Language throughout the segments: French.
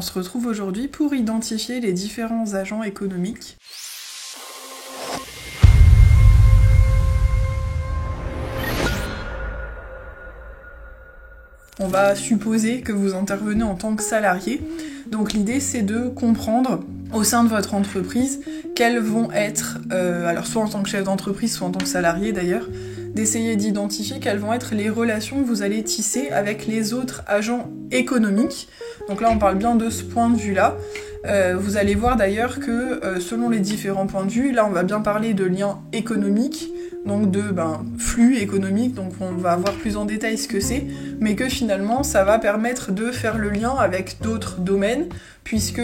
on se retrouve aujourd'hui pour identifier les différents agents économiques. On va supposer que vous intervenez en tant que salarié. Donc l'idée c'est de comprendre au sein de votre entreprise quelles vont être, alors soit en tant que chef d'entreprise, soit en tant que salarié d'ailleurs, d'essayer d'identifier quelles vont être les relations que vous allez tisser avec les autres agents économiques. Donc là on parle bien de ce point de vue-là. Vous allez voir d'ailleurs que selon les différents points de vue, là on va bien parler de liens économiques, donc de flux économique, donc on va voir plus en détail ce que c'est, mais que finalement ça va permettre de faire le lien avec d'autres domaines, puisque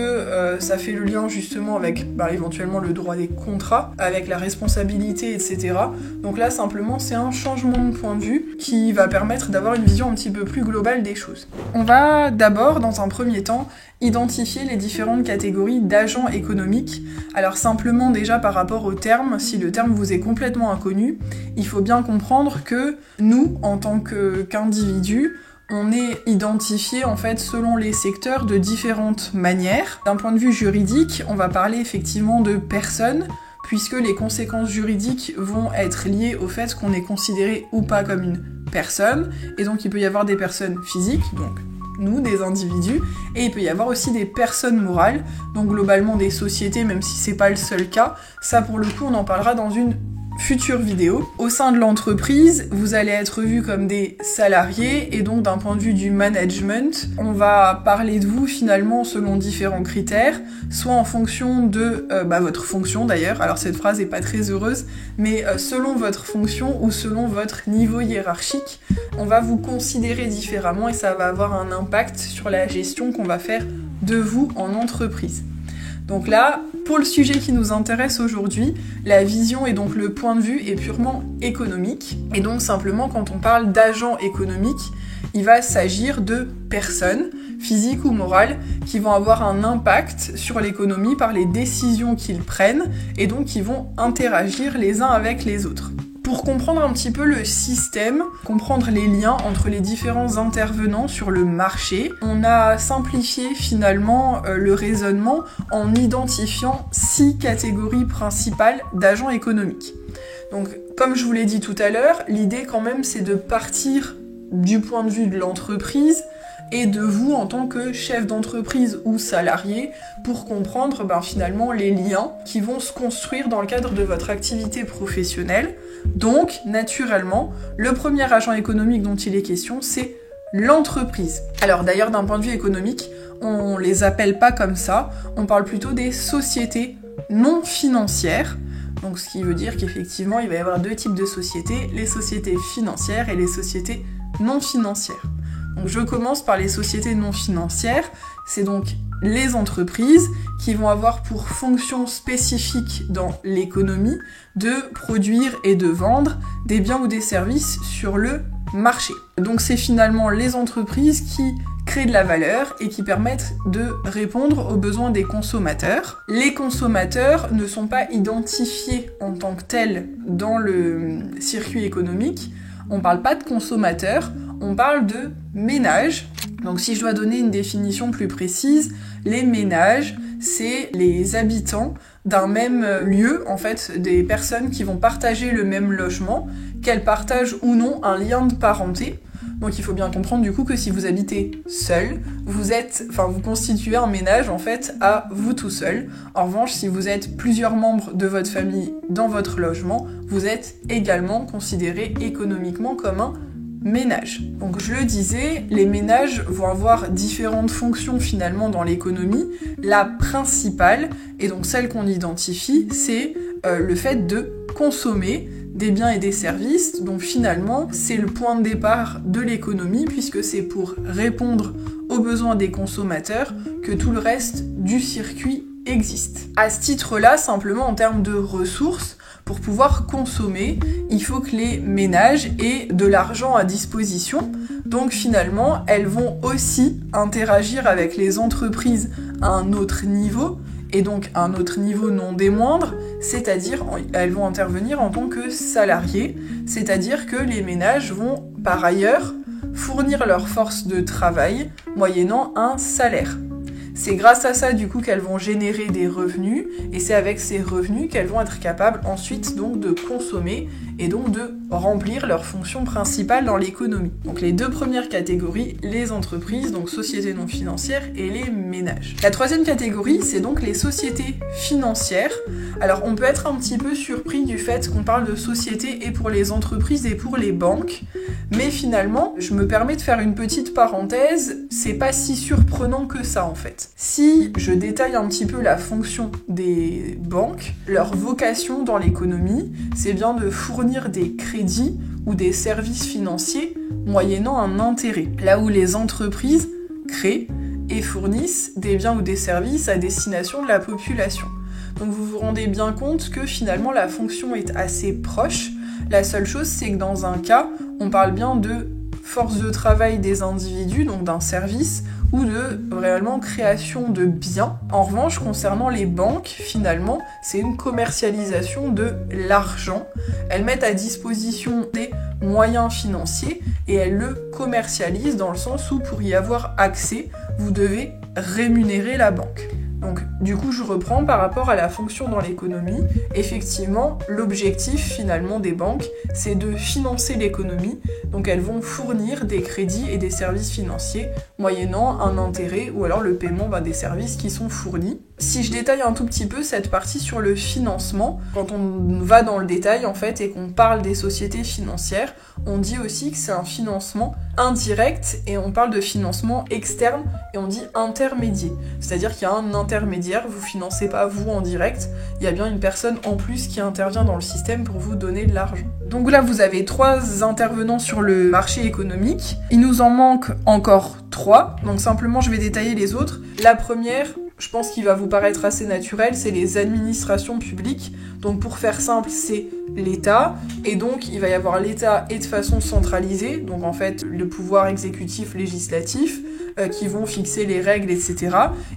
ça fait le lien justement avec éventuellement le droit des contrats, avec la responsabilité, etc. Donc là simplement c'est un changement de point de vue qui va permettre d'avoir une vision un petit peu plus globale des choses. On va d'abord, dans un premier temps, identifier les différentes catégories d'agents économiques. Alors simplement déjà par rapport au terme, si le terme vous est complètement inconnu, il faut bien comprendre que nous, en tant qu'individus, on est identifié en fait selon les secteurs de différentes manières. D'un point de vue juridique, on va parler effectivement de personnes, puisque les conséquences juridiques vont être liées au fait qu'on est considéré ou pas comme une personne, et donc il peut y avoir des personnes physiques, donc nous, des individus, et il peut y avoir aussi des personnes morales, donc globalement des sociétés, même si c'est pas le seul cas. Ça pour le coup on en parlera dans une future vidéo. Au sein de l'entreprise, vous allez être vus comme des salariés, et donc d'un point de vue du management, on va parler de vous finalement selon différents critères, soit en fonction de votre fonction d'ailleurs, alors cette phrase est pas très heureuse, mais selon votre fonction ou selon votre niveau hiérarchique, on va vous considérer différemment et ça va avoir un impact sur la gestion qu'on va faire de vous en entreprise. Donc là, pour le sujet qui nous intéresse aujourd'hui, la vision et donc le point de vue est purement économique. Et donc simplement, quand on parle d'agents économiques, il va s'agir de personnes, physiques ou morales, qui vont avoir un impact sur l'économie par les décisions qu'ils prennent et donc qui vont interagir les uns avec les autres. Pour comprendre un petit peu le système, comprendre les liens entre les différents intervenants sur le marché, on a simplifié finalement le raisonnement en identifiant 6 catégories principales d'agents économiques. Donc, comme je vous l'ai dit tout à l'heure, l'idée quand même c'est de partir du point de vue de l'entreprise et de vous en tant que chef d'entreprise ou salarié pour comprendre finalement les liens qui vont se construire dans le cadre de votre activité professionnelle. Donc, naturellement, le premier agent économique dont il est question, c'est l'entreprise. Alors d'ailleurs, d'un point de vue économique, on les appelle pas comme ça, on parle plutôt des sociétés non financières. Donc ce qui veut dire qu'effectivement, il va y avoir 2 types de sociétés, les sociétés financières et les sociétés non financières. Donc je commence par les sociétés non financières, c'est donc les entreprises qui vont avoir pour fonction spécifique dans l'économie de produire et de vendre des biens ou des services sur le marché. Donc c'est finalement les entreprises qui créent de la valeur et qui permettent de répondre aux besoins des consommateurs. Les consommateurs ne sont pas identifiés en tant que tels dans le circuit économique. On parle pas de consommateurs, on parle de ménages. Donc si je dois donner une définition plus précise, les ménages, c'est les habitants d'un même lieu, en fait, des personnes qui vont partager le même logement, qu'elles partagent ou non un lien de parenté. Donc il faut bien comprendre du coup que si vous habitez seul, vous constituez un ménage en fait à vous tout seul. En revanche, si vous êtes plusieurs membres de votre famille dans votre logement, vous êtes également considéré économiquement comme un ménage. Donc je le disais, les ménages vont avoir différentes fonctions finalement dans l'économie. La principale, et donc celle qu'on identifie, c'est le fait de consommer des biens et des services. Donc finalement, c'est le point de départ de l'économie puisque c'est pour répondre aux besoins des consommateurs que tout le reste du circuit existe. À ce titre-là, simplement en termes de ressources, pour pouvoir consommer, il faut que les ménages aient de l'argent à disposition. Donc finalement, elles vont aussi interagir avec les entreprises à un autre niveau, et donc à un autre niveau non des moindres, c'est-à-dire elles vont intervenir en tant que salariés, c'est-à-dire que les ménages vont par ailleurs fournir leur force de travail moyennant un salaire. C'est grâce à ça du coup qu'elles vont générer des revenus et c'est avec ces revenus qu'elles vont être capables ensuite donc de consommer et donc de remplir leur fonction principale dans l'économie. Donc les deux premières catégories, les entreprises, donc sociétés non financières et les ménages. La troisième catégorie, c'est donc les sociétés financières. Alors on peut être un petit peu surpris du fait qu'on parle de sociétés et pour les entreprises et pour les banques, mais finalement, je me permets de faire une petite parenthèse, c'est pas si surprenant que ça en fait. Si je détaille un petit peu la fonction des banques, leur vocation dans l'économie, c'est bien de fournir des crédits ou des services financiers moyennant un intérêt. Là où les entreprises créent et fournissent des biens ou des services à destination de la population. Donc vous vous rendez bien compte que finalement la fonction est assez proche. La seule chose, c'est que dans un cas, on parle bien de force de travail des individus, donc d'un service, ou de réellement création de biens. En revanche, concernant les banques, finalement, c'est une commercialisation de l'argent. Elles mettent à disposition des moyens financiers et elles le commercialisent dans le sens où pour y avoir accès, vous devez rémunérer la banque. Donc du coup je reprends par rapport à la fonction dans l'économie. Effectivement, l'objectif finalement des banques, c'est de financer l'économie. Donc elles vont fournir des crédits et des services financiers moyennant un intérêt ou alors le paiement des services qui sont fournis. Si je détaille un tout petit peu cette partie sur le financement, quand on va dans le détail en fait et qu'on parle des sociétés financières, on dit aussi que c'est un financement indirect et on parle de financement externe et on dit intermédiaire. C'est-à-dire qu'il y a un intermédiaire, vous financez pas vous en direct, il y a bien une personne en plus qui intervient dans le système pour vous donner de l'argent. Donc là vous avez 3 intervenants sur le marché économique, il nous en manque encore 3, donc simplement je vais détailler les autres. La première, je pense qu'il va vous paraître assez naturel, c'est les administrations publiques. Donc pour faire simple, c'est l'État, et donc il va y avoir l'État et de façon centralisée, donc en fait le pouvoir exécutif, législatif, qui vont fixer les règles, etc.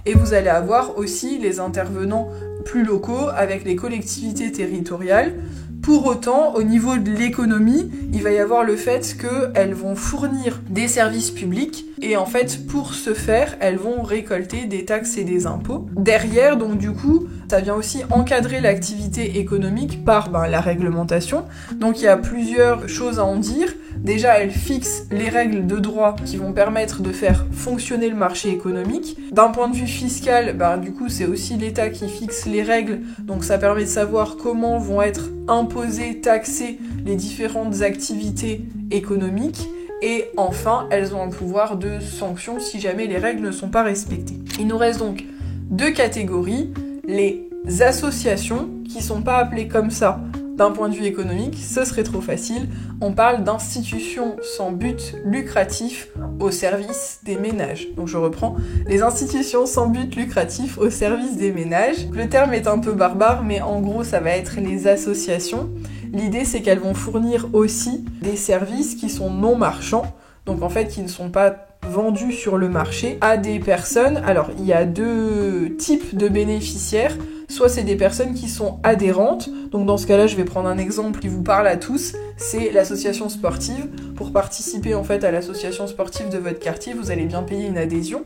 Et vous allez avoir aussi les intervenants plus locaux avec les collectivités territoriales. Pour autant, au niveau de l'économie, il va y avoir le fait qu'elles vont fournir des services publics et en fait, pour ce faire, elles vont récolter des taxes et des impôts. Derrière, donc du coup, ça vient aussi encadrer l'activité économique par la réglementation. Donc il y a plusieurs choses à en dire. Déjà, elles fixent les règles de droit qui vont permettre de faire fonctionner le marché économique. D'un point de vue fiscal, du coup, c'est aussi l'État qui fixe les règles. Donc ça permet de savoir comment vont être imposées, taxées les différentes activités économiques. Et enfin, elles ont un pouvoir de sanction si jamais les règles ne sont pas respectées. Il nous reste donc 2 catégories. Les associations, qui sont pas appelées comme ça d'un point de vue économique, ce serait trop facile. On parle d'institutions sans but lucratif au service des ménages. Donc je reprends, les institutions sans but lucratif au service des ménages. Le terme est un peu barbare, mais en gros ça va être les associations. L'idée c'est qu'elles vont fournir aussi des services qui sont non marchands, donc en fait qui ne sont pas vendus sur le marché à des personnes. Alors il y a 2 types de bénéficiaires. Soit c'est des personnes qui sont adhérentes, donc dans ce cas-là, je vais prendre un exemple qui vous parle à tous, c'est l'association sportive. Pour participer en fait à l'association sportive de votre quartier, vous allez bien payer une adhésion.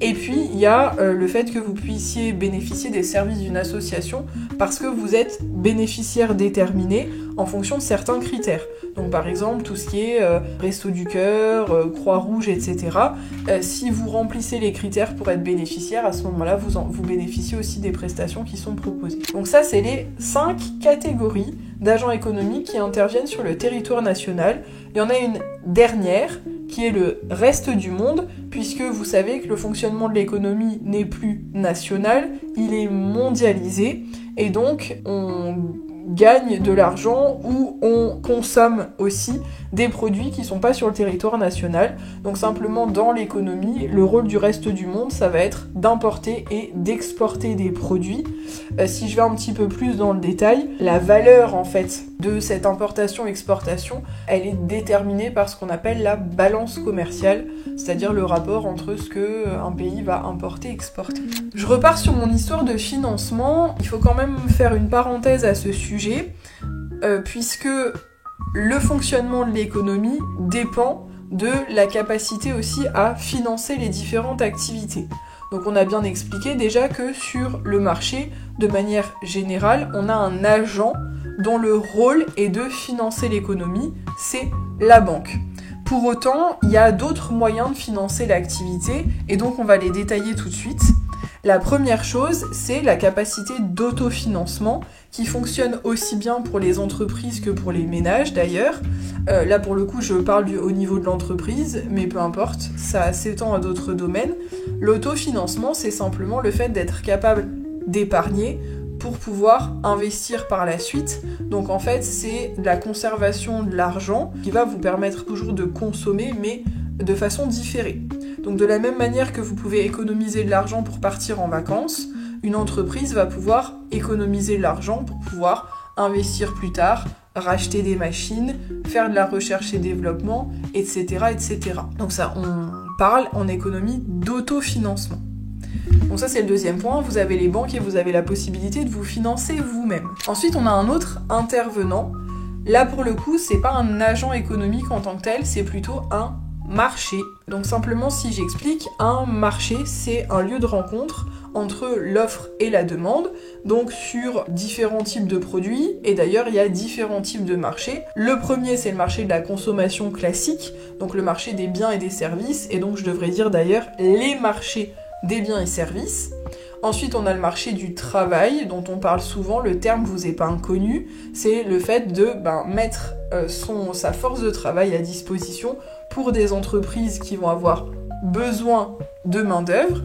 Et puis il y a le fait que vous puissiez bénéficier des services d'une association parce que vous êtes bénéficiaire déterminé en fonction de certains critères. Donc par exemple tout ce qui est Resto du Cœur, Croix-Rouge, etc. Si vous remplissez les critères pour être bénéficiaire, à ce moment-là vous bénéficiez aussi des prestations qui sont proposées. Donc ça c'est les 5 catégories d'agents économiques qui interviennent sur le territoire national. Il y en a une dernière qui est le reste du monde, puisque vous savez que le fonctionnement de l'économie n'est plus national, il est mondialisé, et donc on gagne de l'argent ou on consomme aussi des produits qui sont pas sur le territoire national. Donc simplement dans l'économie, le rôle du reste du monde, ça va être d'importer et d'exporter des produits. Si je vais un petit peu plus dans le détail, la valeur en fait de cette importation-exportation, elle est déterminée par ce qu'on appelle la balance commerciale, c'est-à-dire le rapport entre ce que un pays va importer et exporter. Je repars sur mon histoire de financement. Il faut quand même faire une parenthèse à ce sujet, puisque le fonctionnement de l'économie dépend de la capacité aussi à financer les différentes activités. Donc on a bien expliqué déjà que sur le marché, de manière générale, on a un agent dont le rôle est de financer l'économie, c'est la banque. Pour autant, il y a d'autres moyens de financer l'activité, et donc on va les détailler tout de suite. La première chose, c'est la capacité d'autofinancement, qui fonctionne aussi bien pour les entreprises que pour les ménages d'ailleurs. Là pour le coup je parle au niveau de l'entreprise, mais peu importe, ça s'étend à d'autres domaines. L'autofinancement, c'est simplement le fait d'être capable d'épargner pour pouvoir investir par la suite. Donc en fait c'est la conservation de l'argent qui va vous permettre toujours de consommer, mais de façon différée. Donc de la même manière que vous pouvez économiser de l'argent pour partir en vacances, une entreprise va pouvoir économiser de l'argent pour pouvoir investir plus tard, racheter des machines, faire de la recherche et développement, etc. etc. Donc ça, on parle en économie d'autofinancement. Donc ça c'est le deuxième point, vous avez les banques et vous avez la possibilité de vous financer vous-même. Ensuite on a un autre intervenant. Là pour le coup c'est pas un agent économique en tant que tel, c'est plutôt un marché. Donc simplement si j'explique, un marché c'est un lieu de rencontre entre l'offre et la demande, donc sur différents types de produits, et d'ailleurs il y a différents types de marchés. Le premier c'est le marché de la consommation classique, donc le marché des biens et des services, et donc je devrais dire d'ailleurs les marchés des biens et services. Ensuite on a le marché du travail, dont on parle souvent, le terme vous est pas inconnu, c'est le fait de mettre sa force de travail à disposition pour des entreprises qui vont avoir besoin de main-d'œuvre.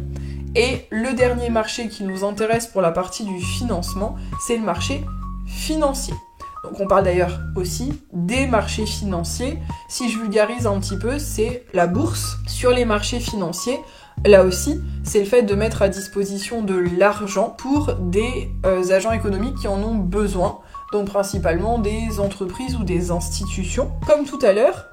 Et le dernier marché qui nous intéresse pour la partie du financement, c'est le marché financier. Donc on parle d'ailleurs aussi des marchés financiers. Si je vulgarise un petit peu, c'est la bourse. Sur les marchés financiers, là aussi, c'est le fait de mettre à disposition de l'argent pour des agents économiques qui en ont besoin. Donc principalement des entreprises ou des institutions. Comme tout à l'heure,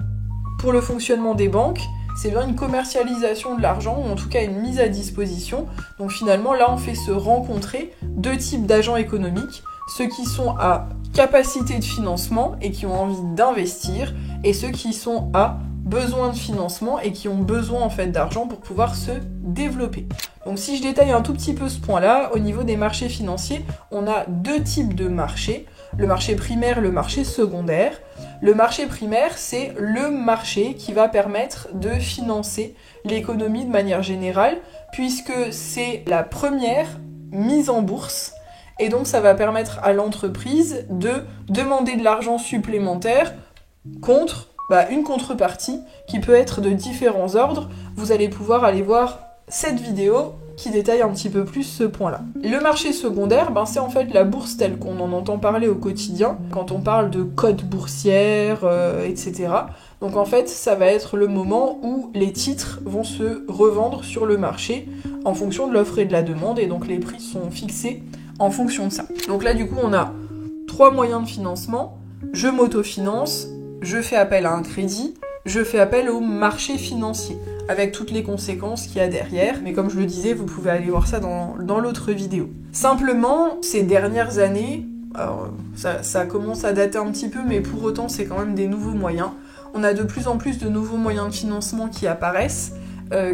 pour le fonctionnement des banques, c'est bien une commercialisation de l'argent, ou en tout cas une mise à disposition. Donc finalement, là, on fait se rencontrer deux types d'agents économiques, ceux qui sont à capacité de financement et qui ont envie d'investir, et ceux qui sont à besoin de financement et qui ont besoin en fait d'argent pour pouvoir se développer. Donc si je détaille un tout petit peu ce point-là, au niveau des marchés financiers, on a deux types de marchés, le marché primaire, le marché secondaire. Le marché primaire, c'est le marché qui va permettre de financer l'économie de manière générale, puisque c'est la première mise en bourse, et donc ça va permettre à l'entreprise de demander de l'argent supplémentaire contre une contrepartie qui peut être de différents ordres. Vous allez pouvoir aller voir cette vidéo qui détaille un petit peu plus ce point-là. Le marché secondaire, c'est en fait la bourse telle qu'on en entend parler au quotidien, quand on parle de cotes boursières, etc. Donc en fait, ça va être le moment où les titres vont se revendre sur le marché en fonction de l'offre et de la demande, et donc les prix sont fixés en fonction de ça. Donc là, du coup, on a trois moyens de financement. Je m'autofinance, je fais appel à un crédit, je fais appel au marché financier, avec toutes les conséquences qu'il y a derrière. Mais comme je le disais, vous pouvez aller voir ça dans l'autre vidéo. Simplement, ces dernières années, alors ça commence à dater un petit peu, mais pour autant, c'est quand même des nouveaux moyens. On a de plus en plus de nouveaux moyens de financement qui apparaissent,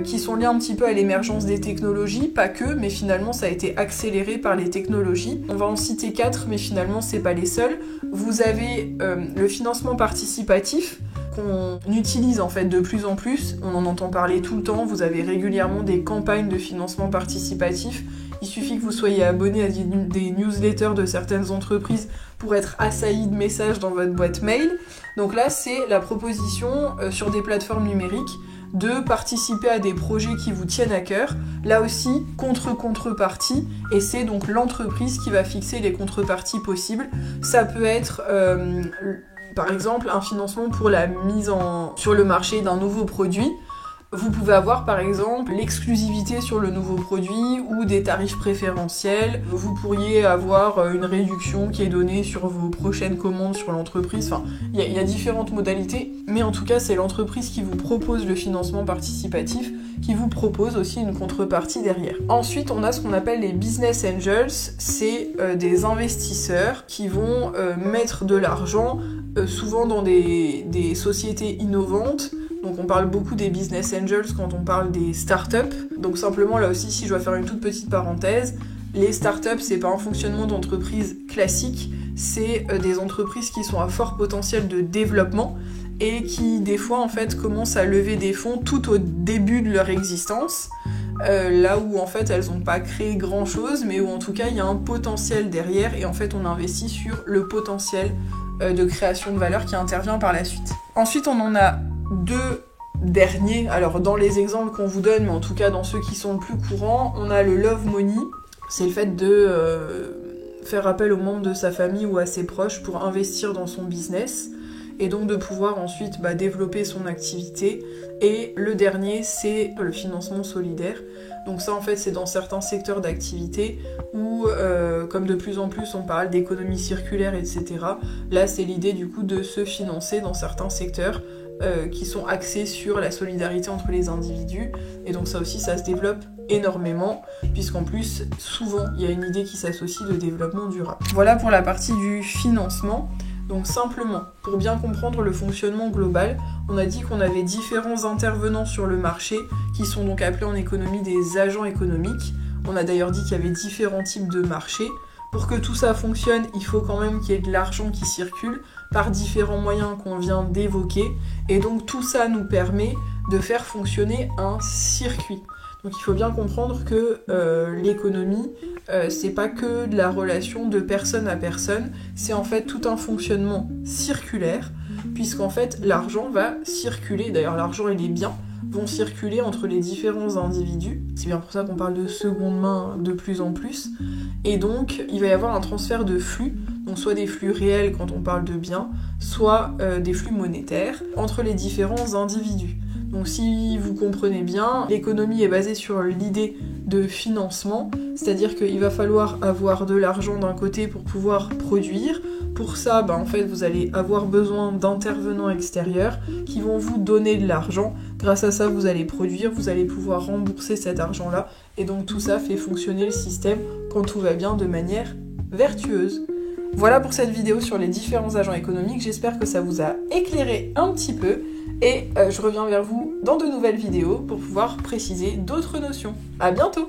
qui sont liés un petit peu à l'émergence des technologies, pas que, mais finalement ça a été accéléré par les technologies. On va en citer 4, mais finalement c'est pas les seuls. Vous avez le financement participatif, qu'on utilise en fait de plus en plus, on en entend parler tout le temps, vous avez régulièrement des campagnes de financement participatif. Il suffit que vous soyez abonné à des newsletters de certaines entreprises pour être assailli de messages dans votre boîte mail. Donc là, c'est la proposition sur des plateformes numériques de participer à des projets qui vous tiennent à cœur. Là aussi, contrepartie, et c'est donc l'entreprise qui va fixer les contreparties possibles. Ça peut être, par exemple, un financement pour la mise sur le marché d'un nouveau produit. Vous pouvez avoir par exemple l'exclusivité sur le nouveau produit ou des tarifs préférentiels. Vous pourriez avoir une réduction qui est donnée sur vos prochaines commandes sur l'entreprise. Enfin, il y a différentes modalités, mais en tout cas c'est l'entreprise qui vous propose le financement participatif, qui vous propose aussi une contrepartie derrière. Ensuite, on a ce qu'on appelle les business angels, c'est des investisseurs qui vont mettre de l'argent souvent dans des sociétés innovantes. Donc on parle beaucoup des business angels quand on parle des startups. Donc simplement là aussi, si je dois faire une toute petite parenthèse, les startups, c'est pas un fonctionnement d'entreprise classique, c'est des entreprises qui sont à fort potentiel de développement et qui des fois en fait commencent à lever des fonds tout au début de leur existence, là où en fait elles n'ont pas créé grand chose, mais où en tout cas il y a un potentiel derrière et en fait on investit sur le potentiel de création de valeur qui intervient par la suite. Ensuite on en a deux derniers, alors dans les exemples qu'on vous donne, mais en tout cas dans ceux qui sont le plus courants, on a le love money, c'est le fait de faire appel aux membres de sa famille ou à ses proches pour investir dans son business et donc de pouvoir ensuite développer son activité. Et le dernier, c'est le financement solidaire. Donc ça, en fait, c'est dans certains secteurs d'activité où, comme de plus en plus on parle d'économie circulaire, etc., là, c'est l'idée du coup de se financer dans certains secteurs qui sont axés sur la solidarité entre les individus. Et donc ça aussi, ça se développe énormément, puisqu'en plus, souvent, il y a une idée qui s'associe de développement durable. Voilà pour la partie du financement. Donc simplement, pour bien comprendre le fonctionnement global, on a dit qu'on avait différents intervenants sur le marché, qui sont donc appelés en économie des agents économiques. On a d'ailleurs dit qu'il y avait différents types de marchés. Pour que tout ça fonctionne, il faut quand même qu'il y ait de l'argent qui circule par différents moyens qu'on vient d'évoquer. Et donc tout ça nous permet de faire fonctionner un circuit. Donc il faut bien comprendre que l'économie, c'est pas que de la relation de personne à personne, c'est en fait tout un fonctionnement circulaire, puisqu'en fait l'argent va circuler, d'ailleurs l'argent et les biens vont circuler entre les différents individus. C'est bien pour ça qu'on parle de seconde main de plus en plus. Et donc il va y avoir un transfert de flux, donc soit des flux réels quand on parle de biens, soit des flux monétaires entre les différents individus. Donc si vous comprenez bien, l'économie est basée sur l'idée de financement, c'est-à-dire qu'il va falloir avoir de l'argent d'un côté pour pouvoir produire. Pour ça, en fait, vous allez avoir besoin d'intervenants extérieurs qui vont vous donner de l'argent. Grâce à ça, vous allez produire, vous allez pouvoir rembourser cet argent-là. Et donc tout ça fait fonctionner le système quand tout va bien de manière vertueuse. Voilà pour cette vidéo sur les différents agents économiques. J'espère que ça vous a éclairé un petit peu. Et je reviens vers vous dans de nouvelles vidéos pour pouvoir préciser d'autres notions. À bientôt!